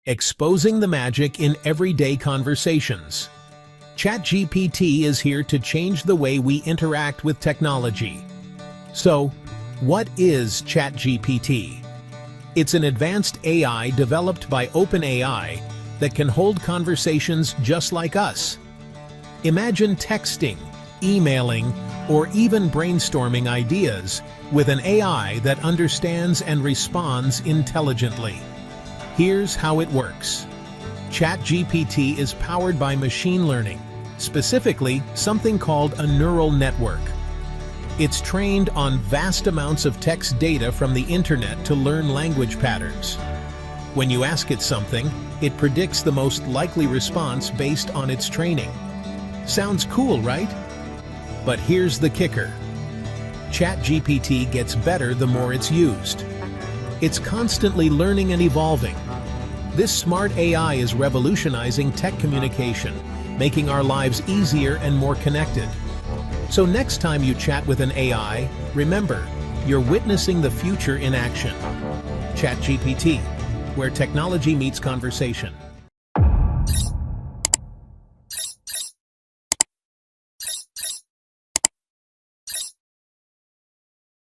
exposing the magic in everyday conversations. Chat GPT is here to change the way we interact with technology. So, what is Chat GPT? It's an advanced AI developed by OpenAI that can hold conversations just like us. Imagine texting, emailing, or even brainstorming ideas with an AI that understands and responds intelligently. Here's how it works. Chat GPT is powered by machine learning, specifically something called a neural network. It's trained on vast amounts of text data from the internet to learn language patterns. When you ask it something, it predicts the most likely response based on its training. Sounds cool, right? But here's the kicker. Chat GPT gets better the more it's used. It's constantly learning and evolving. This smart AI is revolutionizing tech communication, making our lives easier and more connected. So next time you chat with an AI, remember, you're witnessing the future in action. Chat GPT, where technology meets conversation.